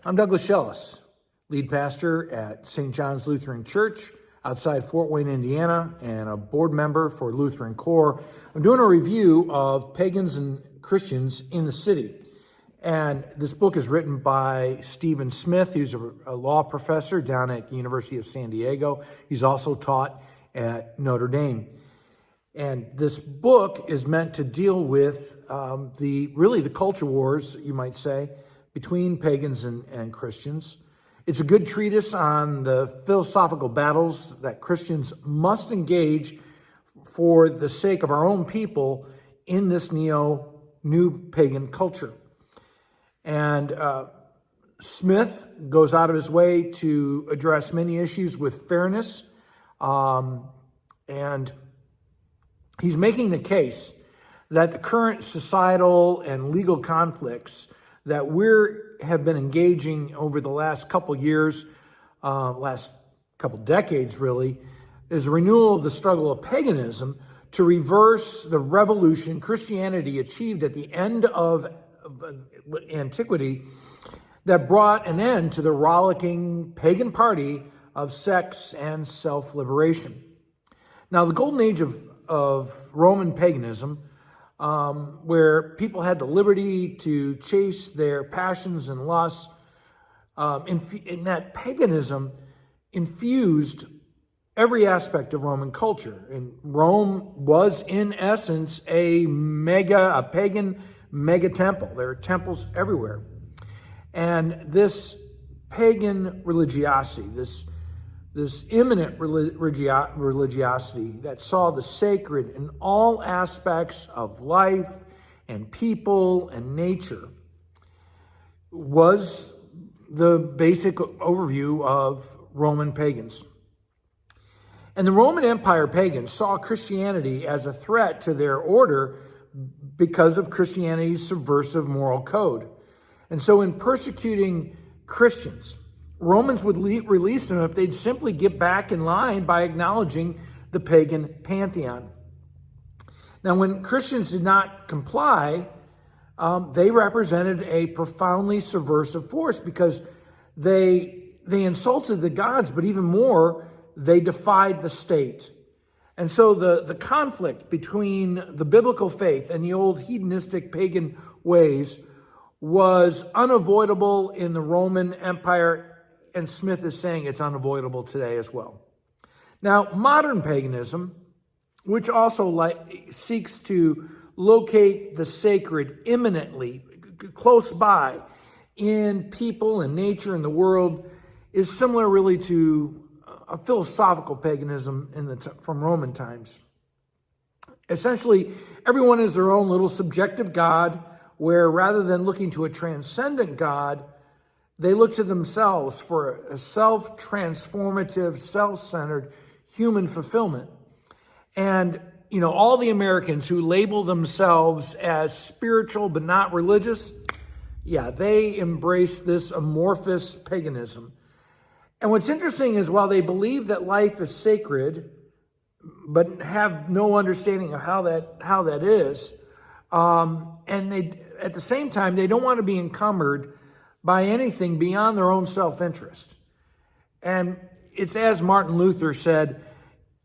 I'm Doug Schoelles, lead pastor at St. John's Lutheran Church outside Fort Wayne, Indiana, and a board member for Lutheran Core. I'm doing a review of Pagans and Christians in the City. And this book is written by Stephen Smith, who's a law professor down at the University of San Diego. He's also taught at Notre Dame. And this book is meant to deal with the culture wars, you might say, between pagans and Christians. It's a good treatise on the philosophical battles that Christians must engage for the sake of our own people in this new pagan culture. And Smith goes out of his way to address many issues with fairness, and he's making the case that the current societal and legal conflicts that have been engaging over the last couple years, last couple decades really, is a renewal of the struggle of paganism to reverse the revolution Christianity achieved at the end of antiquity that brought an end to the rollicking pagan party of sex and self-liberation. Now, the golden age of Roman paganism, where people had the liberty to chase their passions and lusts, in that paganism infused every aspect of Roman culture. And Rome was, in essence, a pagan mega temple. There are temples everywhere. And this pagan religiosity, this immanent religiosity that saw the sacred in all aspects of life and people and nature, was the basic overview of Roman pagans. And the Roman Empire pagans saw Christianity as a threat to their order because of Christianity's subversive moral code. And so in persecuting Christians, Romans would release them if they'd simply get back in line by acknowledging the pagan pantheon. Now, when Christians did not comply, they represented a profoundly subversive force because they insulted the gods, but even more, they defied the state. And so the conflict between the biblical faith and the old hedonistic pagan ways was unavoidable in the Roman Empire, and Smith is saying it's unavoidable today as well. Now, modern paganism, which also seeks to locate the sacred immanently, close by, in people and nature and the world, is similar really to a philosophical paganism from Roman times. Essentially, everyone is their own little subjective God, where rather than looking to a transcendent God, they look to themselves for a self-transformative, self-centered human fulfillment. And, all the Americans who label themselves as spiritual but not religious, they embrace this amorphous paganism. And what's interesting is while they believe that life is sacred, but have no understanding of how that is, and at the same time, they don't want to be encumbered by anything beyond their own self-interest. And it's as Martin Luther said,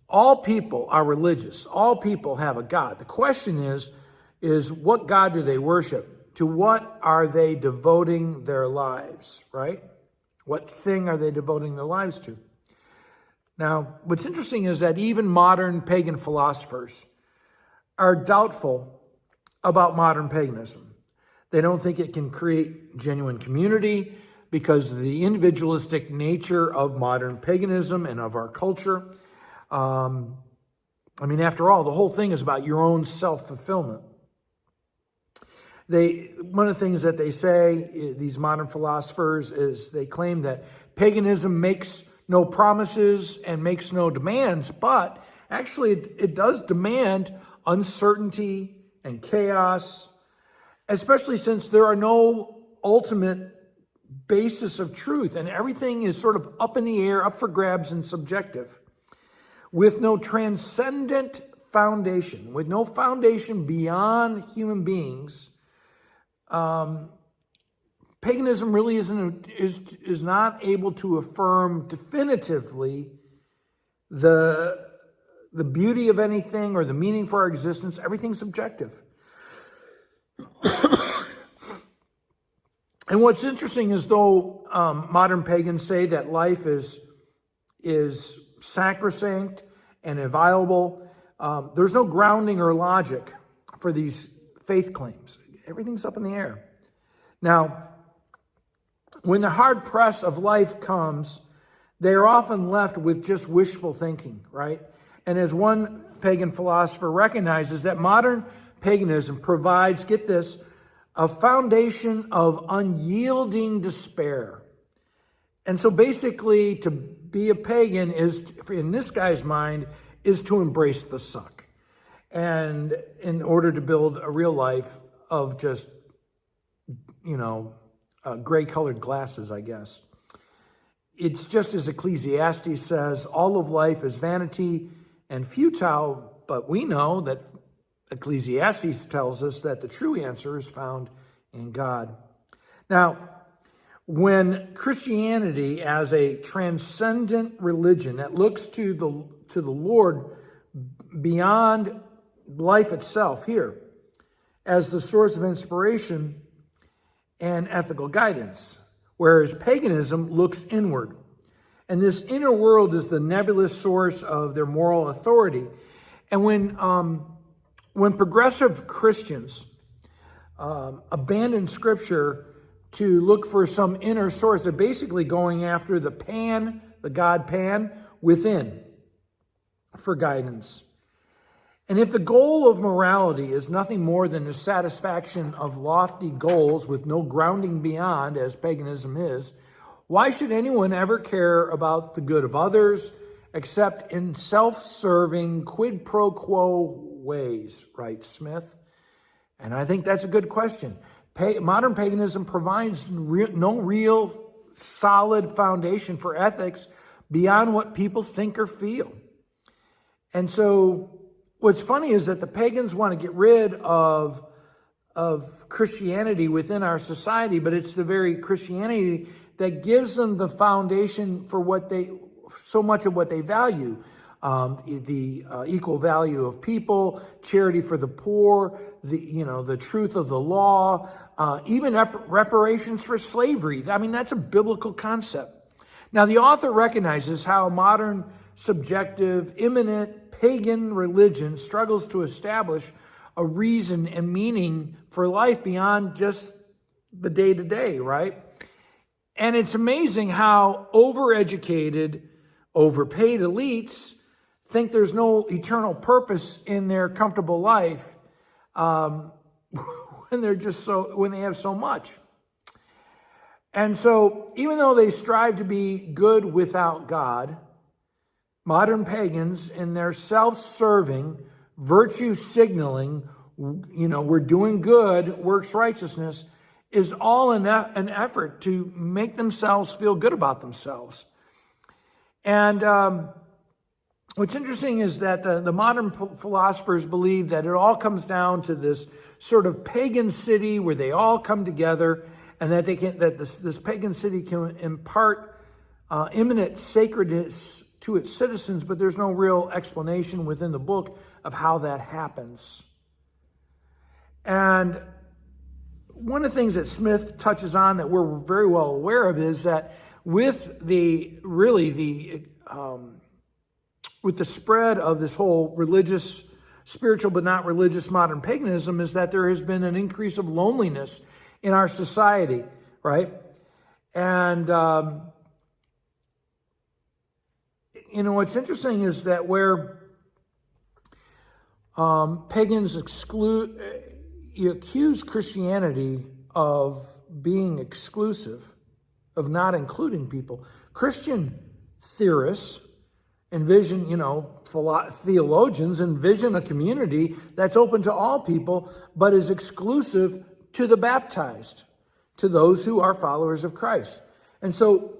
all people are religious. All people have a God. The question is what God do they worship? To what are they devoting their lives, right? What thing are they devoting their lives to? Now, what's interesting is that even modern pagan philosophers are doubtful about modern paganism. They don't think it can create genuine community because of the individualistic nature of modern paganism and of our culture. After all, the whole thing is about your own self-fulfillment. One of the things that they say, these modern philosophers, is they claim that paganism makes no promises and makes no demands, but actually it does demand uncertainty and chaos, especially since there are no ultimate basis of truth and everything is sort of up in the air, up for grabs and subjective. With no transcendent foundation, with no foundation beyond human beings, paganism really is not able to affirm definitively the beauty of anything or the meaning for our existence. Everything's subjective. And what's interesting is, though modern pagans say that life is sacrosanct and inviolable, there's no grounding or logic for these faith claims. Everything's up in the air. Now, when the hard press of life comes, they are often left with just wishful thinking, right? And as one pagan philosopher recognizes, that modern paganism provides, get this, a foundation of unyielding despair. And so basically, to be a pagan is, in this guy's mind, is to embrace the suck. And in order to build a real life of just, gray-colored glasses, I guess. It's just as Ecclesiastes says, all of life is vanity and futile, but we know that Ecclesiastes tells us that the true answer is found in God. Now, when Christianity, as a transcendent religion that looks to the Lord beyond life itself here as the source of inspiration and ethical guidance, whereas paganism looks inward. And this inner world is the nebulous source of their moral authority. And when progressive Christians abandon Scripture to look for some inner source, they're basically going after the God Pan, within for guidance. And if the goal of morality is nothing more than the satisfaction of lofty goals with no grounding beyond, as paganism is, why should anyone ever care about the good of others except in self-serving quid pro quo ways, writes Smith? And I think that's a good question. Modern paganism provides no real solid foundation for ethics beyond what people think or feel. And so what's funny is that the pagans want to get rid of Christianity within our society, but it's the very Christianity that gives them the foundation for so much of what they value. The equal value of people, charity for the poor, the truth of the law, even reparations for slavery. I mean, that's a biblical concept. Now, the author recognizes how modern, subjective, immanent, pagan religion struggles to establish a reason and meaning for life beyond just the day-to-day, right? And it's amazing how overeducated, overpaid elites think there's no eternal purpose in their comfortable life when they have so much. And so even though they strive to be good without God, modern pagans, in their self-serving, virtue signaling, we're doing good, works righteousness, is all an effort to make themselves feel good about themselves. And what's interesting is that the modern philosophers believe that it all comes down to this sort of pagan city where they all come together, and that this pagan city can impart immanent sacredness to its citizens, but there's no real explanation within the book of how that happens. And one of the things that Smith touches on that we're very well aware of is that with the spread of this whole religious, spiritual but not religious modern paganism, is that there has been an increase of loneliness in our society, right? And what's interesting is that where pagans accuse Christianity of being exclusive, of not including people. Christian theorists envision, theologians envision a community that's open to all people, but is exclusive to the baptized, to those who are followers of Christ. And so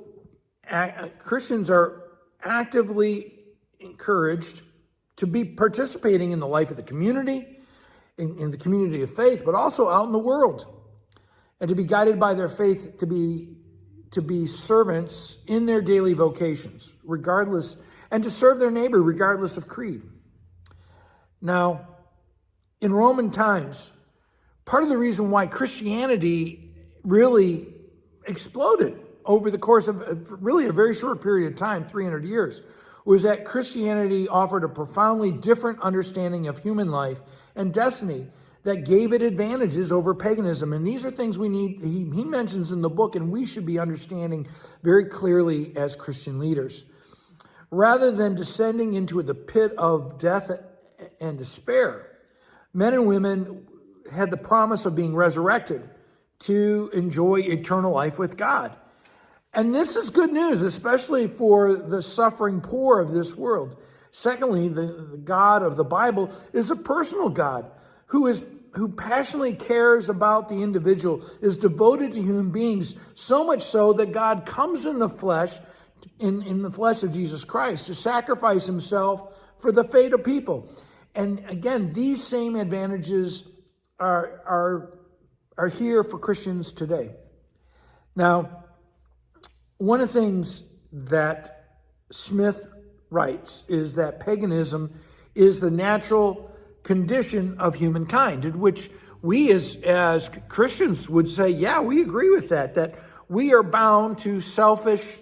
Christians are actively encouraged to be participating in the life of the community, in the community of faith, but also out in the world. and to be guided by their faith to be servants in their daily vocations, regardless, and to serve their neighbor regardless of creed. Now, in Roman times, part of the reason why Christianity really exploded over the course of really a very short period of time, 300 years, was that Christianity offered a profoundly different understanding of human life and destiny that gave it advantages over paganism. And these are things we need, he mentions in the book, and we should be understanding very clearly as Christian leaders. Rather than descending into the pit of death and despair, men and women had the promise of being resurrected to enjoy eternal life with God. And this is good news, especially for the suffering poor of this world. Secondly, the God of the Bible is a personal God who passionately cares about the individual, is devoted to human beings, so much so that God comes in the flesh, in the flesh of Jesus Christ, to sacrifice himself for the fate of people. And again, these same advantages are here for Christians today. Now, one of the things that Smith writes is that paganism is the natural condition of humankind, in which we as Christians would say, yeah, we agree with that we are bound to selfish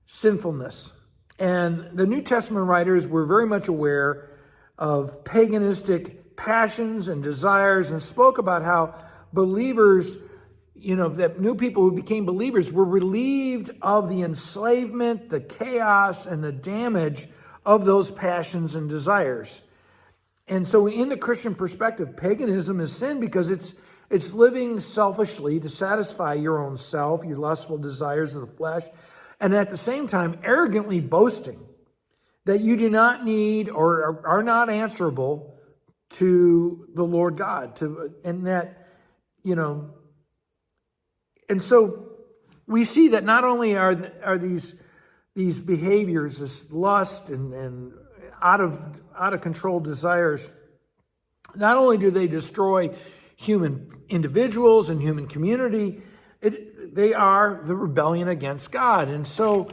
sinfulness. And the New Testament writers were very much aware of paganistic passions and desires, and spoke about how believers, that new people who became believers were relieved of the enslavement, the chaos, and the damage of those passions and desires. And so in the Christian perspective, paganism is sin because it's living selfishly to satisfy your own self, your lustful desires of the flesh, and at the same time arrogantly boasting that you do not need or are not answerable to the Lord God, and so we see that not only are these behaviors, this lust and out of control desires, not only do they destroy human individuals and human community, they are the rebellion against God. And so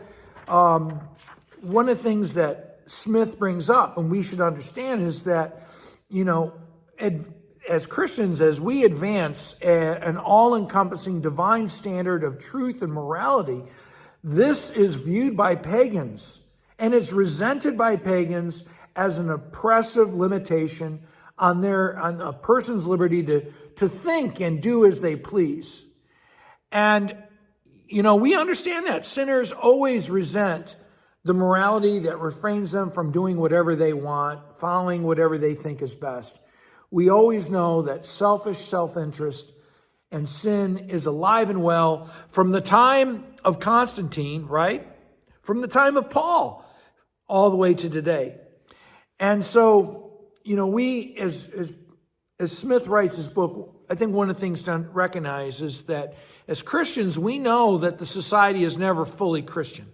one of the things that Smith brings up, and we should understand, is that, as Christians, as we advance an all-encompassing divine standard of truth and morality, this is viewed by pagans, and it's resented by pagans as an oppressive limitation on a person's liberty to think and do as they please. And, we understand that sinners always resent the morality that refrains them from doing whatever they want, following whatever they think is best. We always know that selfish self-interest and sin is alive and well from the time of Constantine, right? From the time of Paul, all the way to today. And so, we, as Smith writes his book, I think one of the things to recognize is that as Christians, we know that the society is never fully Christian,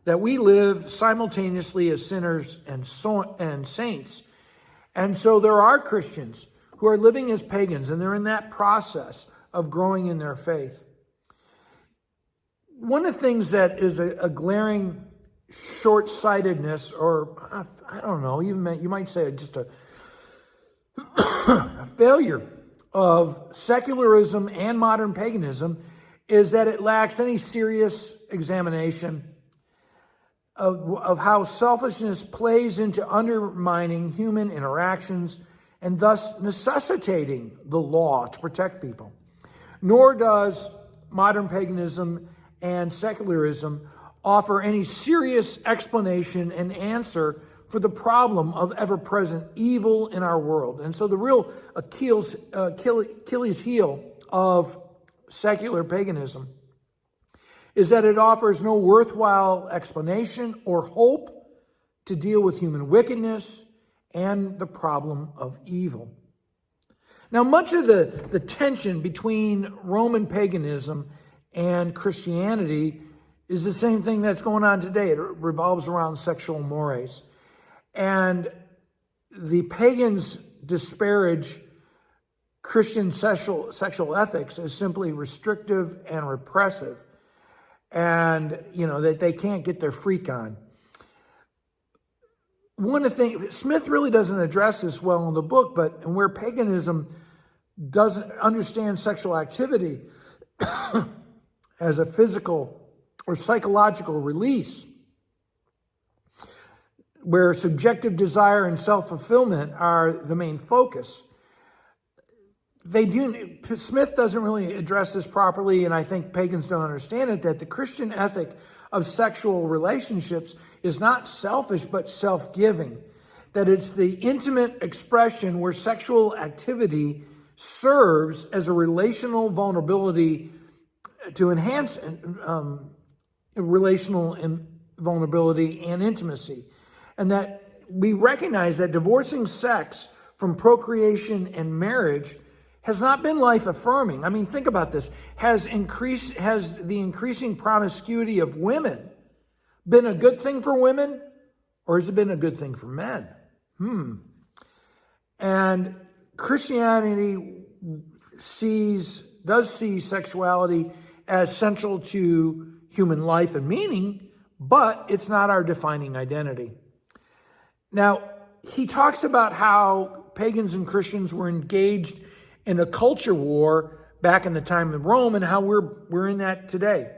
that we live simultaneously as sinners and saints. And so there are Christians who are living as pagans, and they're in that process of growing in their faith. One of the things that is a glaring short-sightedness, or I don't know, you might say just a failure of secularism and modern paganism, is that it lacks any serious examination of how selfishness plays into undermining human interactions and thus necessitating the law to protect people. Nor does modern paganism and secularism offer any serious explanation and answer for the problem of ever-present evil in our world. And so the real Achilles heel of secular paganism is that it offers no worthwhile explanation or hope to deal with human wickedness and the problem of evil. Now, much of the tension between Roman paganism and Christianity is the same thing that's going on today. It revolves around sexual mores. And the pagans disparage Christian sexual ethics as simply restrictive and repressive, and that they can't get their freak on. One of the things, Smith really doesn't address this well in the book, but where paganism doesn't understand sexual activity as a physical or psychological release, where subjective desire and self-fulfillment are the main focus. Smith doesn't really address this properly, and I think pagans don't understand it, that the Christian ethic of sexual relationships is not selfish, but self-giving. That it's the intimate expression where sexual activity serves as a relational vulnerability to enhance relational vulnerability and intimacy. And that we recognize that divorcing sex from procreation and marriage has not been life-affirming. I mean, think about this. Has the increasing promiscuity of women been a good thing for women, or has it been a good thing for men? And Christianity does see sexuality as central to human life and meaning, but it's not our defining identity. Now, he talks about how pagans and Christians were engaged in a culture war back in the time of Rome, and how we're in that today.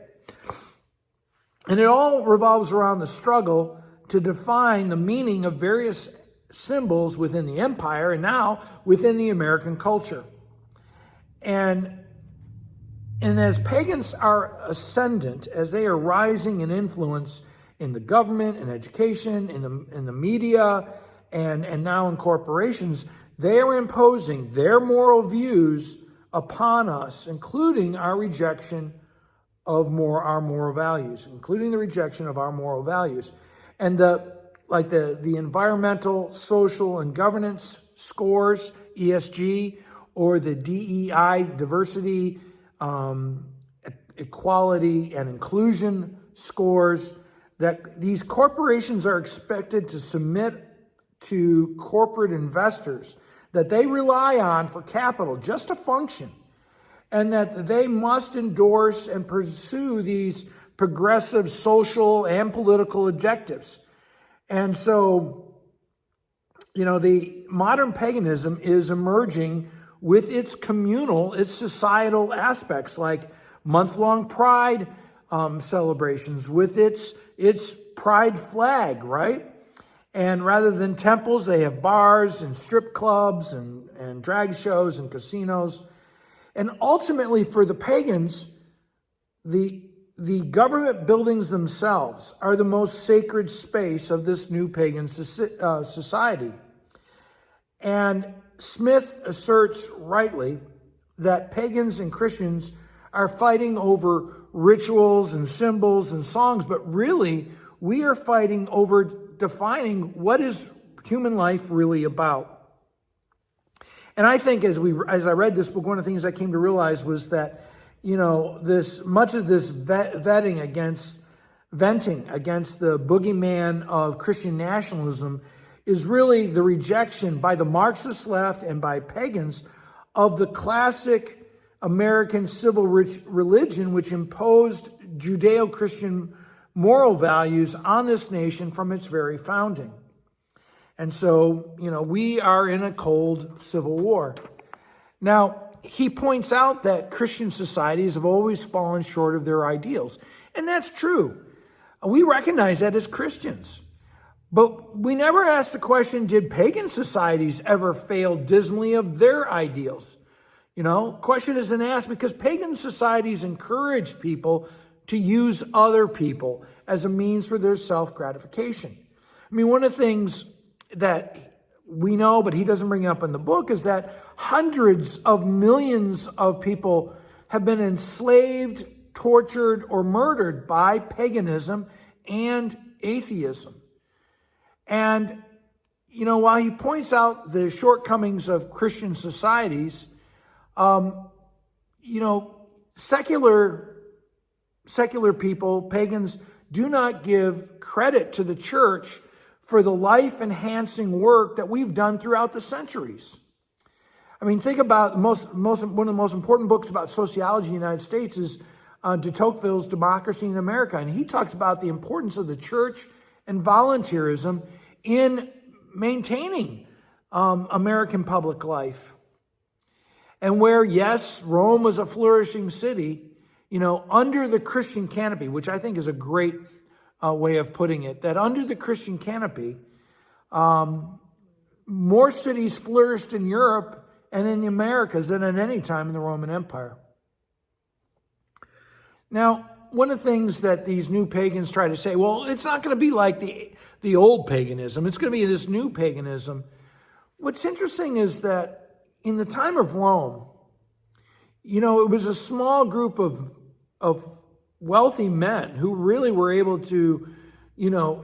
And it all revolves around the struggle to define the meaning of various symbols within the empire and now within the American culture. And as pagans are ascendant, as they are rising in influence in the government, in education, in the media, and now in corporations, they are imposing their moral views upon us, including our rejection of our moral values, including the rejection of our moral values. And the environmental, social, and governance scores, ESG, or the DEI, diversity, equality, and inclusion scores, that these corporations are expected to submit to corporate investors that they rely on for capital just to function, and that they must endorse and pursue these progressive social and political objectives. And so, the modern paganism is emerging with its communal, its societal aspects, like month-long pride celebrations, with its pride flag, right? And rather than temples, they have bars and strip clubs and drag shows and casinos. And ultimately, for the pagans, the government buildings themselves are the most sacred space of this new pagan society. And Smith asserts rightly that pagans and Christians are fighting over rituals and symbols and songs, but really we are fighting over defining what is human life really about. And I think as I read this book, one of the things I came to realize was that, much of this venting against the boogeyman of Christian nationalism is really the rejection by the Marxist left and by pagans of the classic American civil religion, which imposed Judeo-Christian moral values on this nation from its very founding. And so, we are in a cold civil war. Now, he points out that Christian societies have always fallen short of their ideals. And that's true. We recognize that as Christians. But we never ask the question, did pagan societies ever fail dismally of their ideals? Question isn't asked because pagan societies encouraged people to use other people as a means for their self-gratification. I mean, one of the things that we know, but he doesn't bring up in the book, is that hundreds of millions of people have been enslaved, tortured, or murdered by paganism and atheism. And, while he points out the shortcomings of Christian societies, secular people, pagans, do not give credit to the church for the life-enhancing work that we've done throughout the centuries. I mean, think about one of the most important books about sociology in the United States is de Tocqueville's Democracy in America. And he talks about the importance of the church and volunteerism in maintaining American public life. And where, yes, Rome was a flourishing city, under the Christian canopy, which I think is a great way of putting it, that under the Christian canopy, more cities flourished in Europe and in the Americas than at any time in the Roman Empire. Now, one of the things that these new pagans try to say, well, it's not going to be like the old paganism. It's going to be this new paganism. What's interesting is that in the time of Rome, it was a small group of wealthy men who really were able to,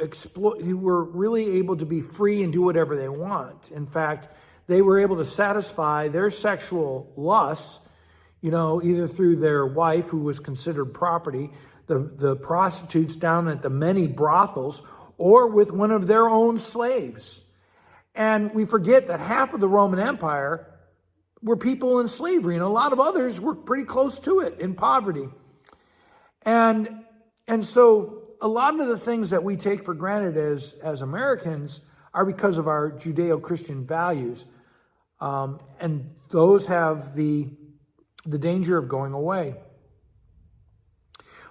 exploit, who were really able to be free and do whatever they want. In fact, they were able to satisfy their sexual lusts, either through their wife, who was considered property, the prostitutes down at the many brothels, or with one of their own slaves. And we forget that half of the Roman Empire were people in slavery, and a lot of others were pretty close to it in poverty. And so a lot of the things that we take for granted as Americans are because of our Judeo-Christian values. And those have the danger of going away.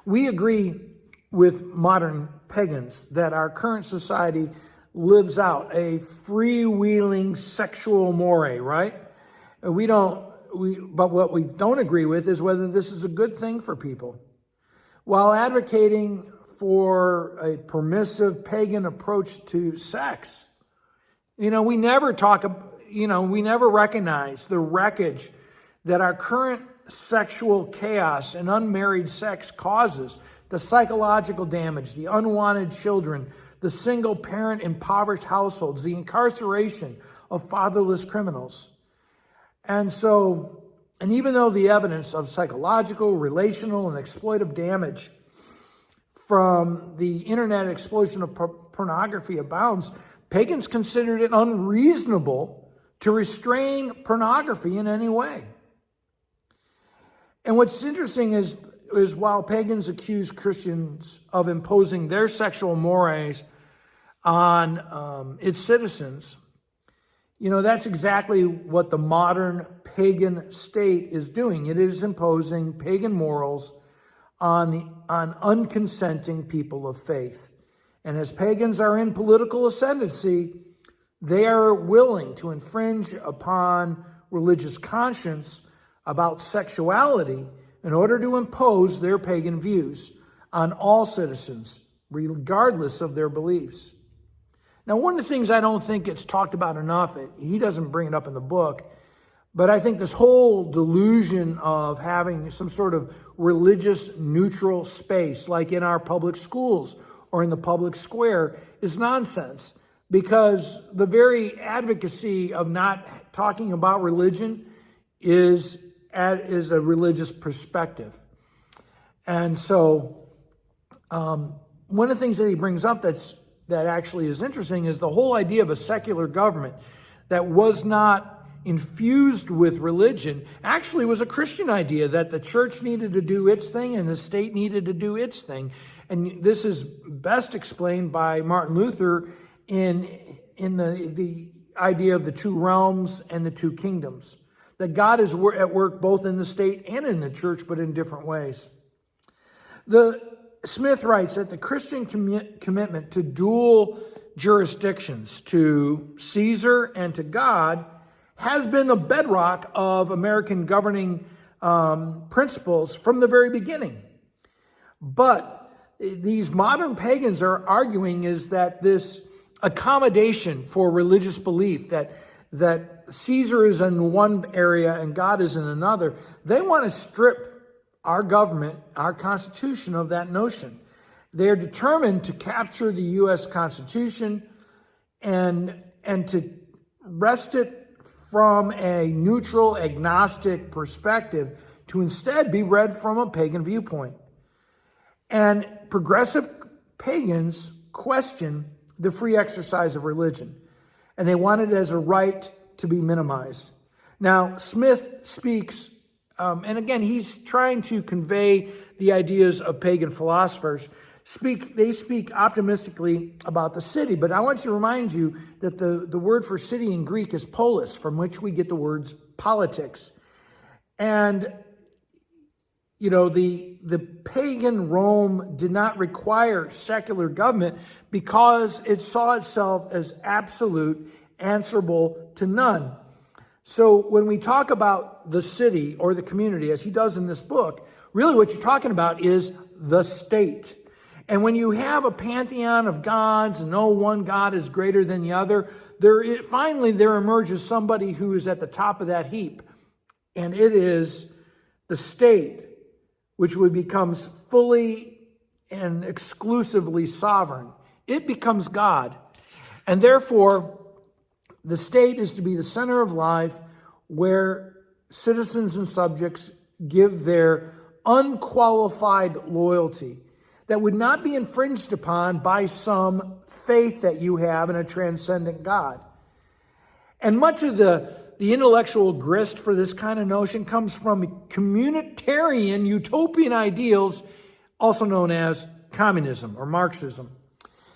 We agree with modern pagans that our current society lives out a freewheeling sexual moray, right? But what we don't agree with is whether this is a good thing for people. While advocating for a permissive pagan approach to sex, we never recognize the wreckage that our current sexual chaos and unmarried sex causes, the psychological damage, the unwanted children, the single parent impoverished households, the incarceration of fatherless criminals. And even though the evidence of psychological, relational, and exploitive damage from the internet explosion of pornography abounds, pagans considered it unreasonable to restrain pornography in any way. And what's interesting is while pagans accuse Christians of imposing their sexual mores on its citizens, that's exactly what the modern pagan state is doing. It is imposing pagan morals on unconsenting people of faith. And as pagans are in political ascendancy, they are willing to infringe upon religious conscience about sexuality in order to impose their pagan views on all citizens, regardless of their beliefs. Now, one of the things I don't think gets talked about enough, he doesn't bring it up in the book, but I think this whole delusion of having some sort of religious neutral space, like in our public schools or in the public square, is nonsense, because the very advocacy of not talking about religion is a religious perspective. And so one of the things that he brings up that actually is interesting is the whole idea of a secular government that was not infused with religion actually was a Christian idea, that the church needed to do its thing and the state needed to do its thing. And this is best explained by Martin Luther in the idea of the two realms and the two kingdoms, that God is at work both in the state and in the church, but in different ways. Smith writes that the Christian commitment to dual jurisdictions, to Caesar and to God, has been the bedrock of American governing principles from the very beginning. But these modern pagans are arguing is that this accommodation for religious belief, that Caesar is in one area and God is in another, they want to strip our government, our Constitution, of that notion. They are determined to capture the U.S. Constitution and to wrest it from a neutral, agnostic perspective to instead be read from a pagan viewpoint. And progressive pagans question the free exercise of religion, and they want it as a right to be minimized. Now, Smith speaks, and again, he's trying to convey the ideas of pagan philosophers. They speak optimistically about the city, but I want to remind you that the word for city in Greek is polis, from which we get the words politics. And, the pagan Rome did not require secular government because it saw itself as absolute, answerable to none. So when we talk about the city or the community, as he does in this book, really what you're talking about is the state. And when you have a pantheon of gods and no one God is greater than the other, finally there emerges somebody who is at the top of that heap. And it is the state, which becomes fully and exclusively sovereign. It becomes God. And therefore, the state is to be the center of life where citizens and subjects give their unqualified loyalty that would not be infringed upon by some faith that you have in a transcendent God. And much of the intellectual grist for this kind of notion comes from communitarian utopian ideals, also known as communism or Marxism.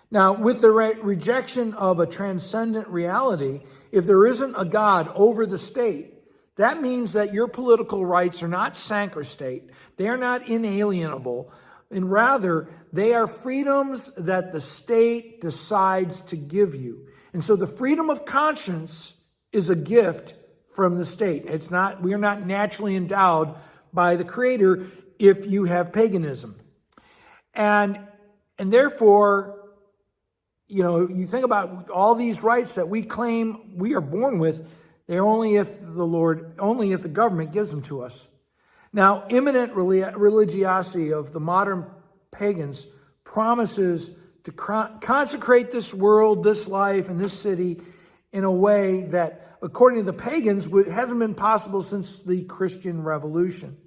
Now, with the rejection of a transcendent reality, if there isn't a God over the state, that means that your political rights are not sacrosanct, they are not inalienable, and rather, they are freedoms that the state decides to give you. And so the freedom of conscience is a gift from the state. We are not naturally endowed by the Creator if you have paganism. And therefore, you think about all these rights that we claim we are born with, they're only if the government gives them to us. Now, immanent religiosity of the modern pagans promises to consecrate this world, this life, and this city in a way that, according to the pagans, hasn't been possible since the Christian Revolution.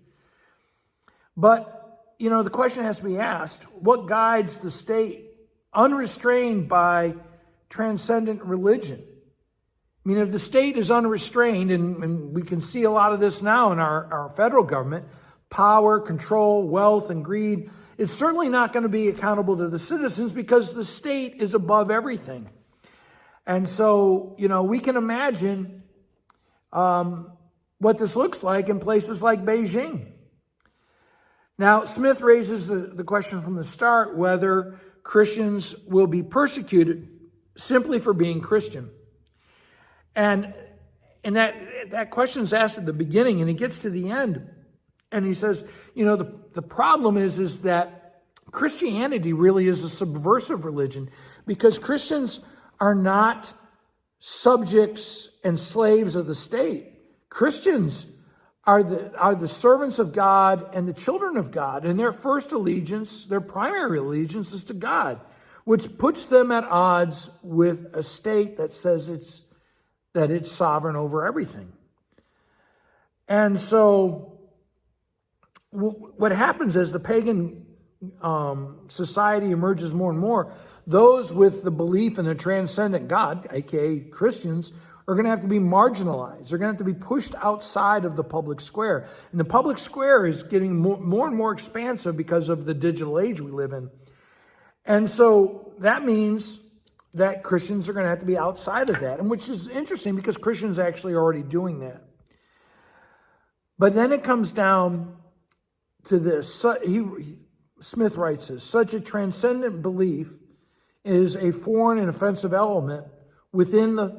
But, the question has to be asked, what guides the state unrestrained by transcendent religion? I mean, if the state is unrestrained, and we can see a lot of this now in our federal government, power, control, wealth, and greed, it's certainly not going to be accountable to the citizens because the state is above everything. And so, we can imagine what this looks like in places like Beijing. Now, Smith raises the question from the start whether Christians will be persecuted simply for being Christian. And that question is asked at the beginning, and he gets to the end, and he says, the problem is that Christianity really is a subversive religion because Christians are not subjects and slaves of the state. Christians are the servants of God and the children of God, and their first allegiance, their primary allegiance is to God, which puts them at odds with a state that says it's sovereign over everything. And so what happens as the pagan society emerges more and more, those with the belief in a transcendent God, aka Christians, are going to have to be marginalized. They're going to have to be pushed outside of the public square. And the public square is getting more and more expansive because of the digital age we live in. And so that means that Christians are going to have to be outside of that, and which is interesting because Christians are actually already doing that. But then it comes down to this. Smith writes this: such a transcendent belief is a foreign and offensive element within the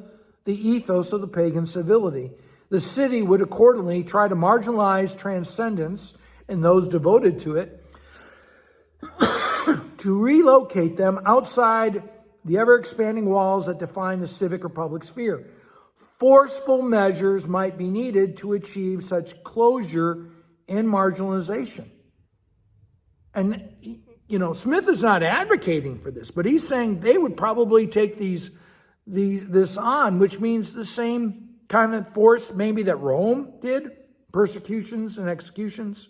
ethos of the pagan civility. The city would accordingly try to marginalize transcendence and those devoted to it to relocate them outside the ever-expanding walls that define the civic or public sphere. Forceful measures might be needed to achieve such closure and marginalization. And, Smith is not advocating for this, but he's saying they would probably take this on, which means the same kind of force maybe that Rome did, persecutions and executions.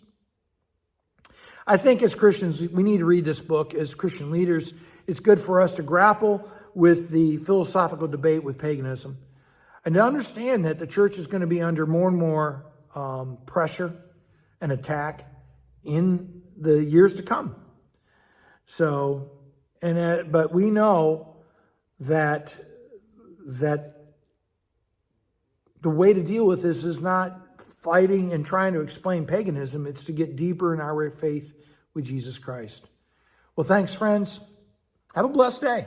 I think as Christians, we need to read this book as Christian leaders. It's good for us to grapple with the philosophical debate with paganism. and to understand that the church is going to be under more and more pressure and attack in the years to come. So, but we know that the way to deal with this is not fighting and trying to explain paganism. It's to get deeper in our faith with Jesus Christ. Well, thanks, friends. Have a blessed day.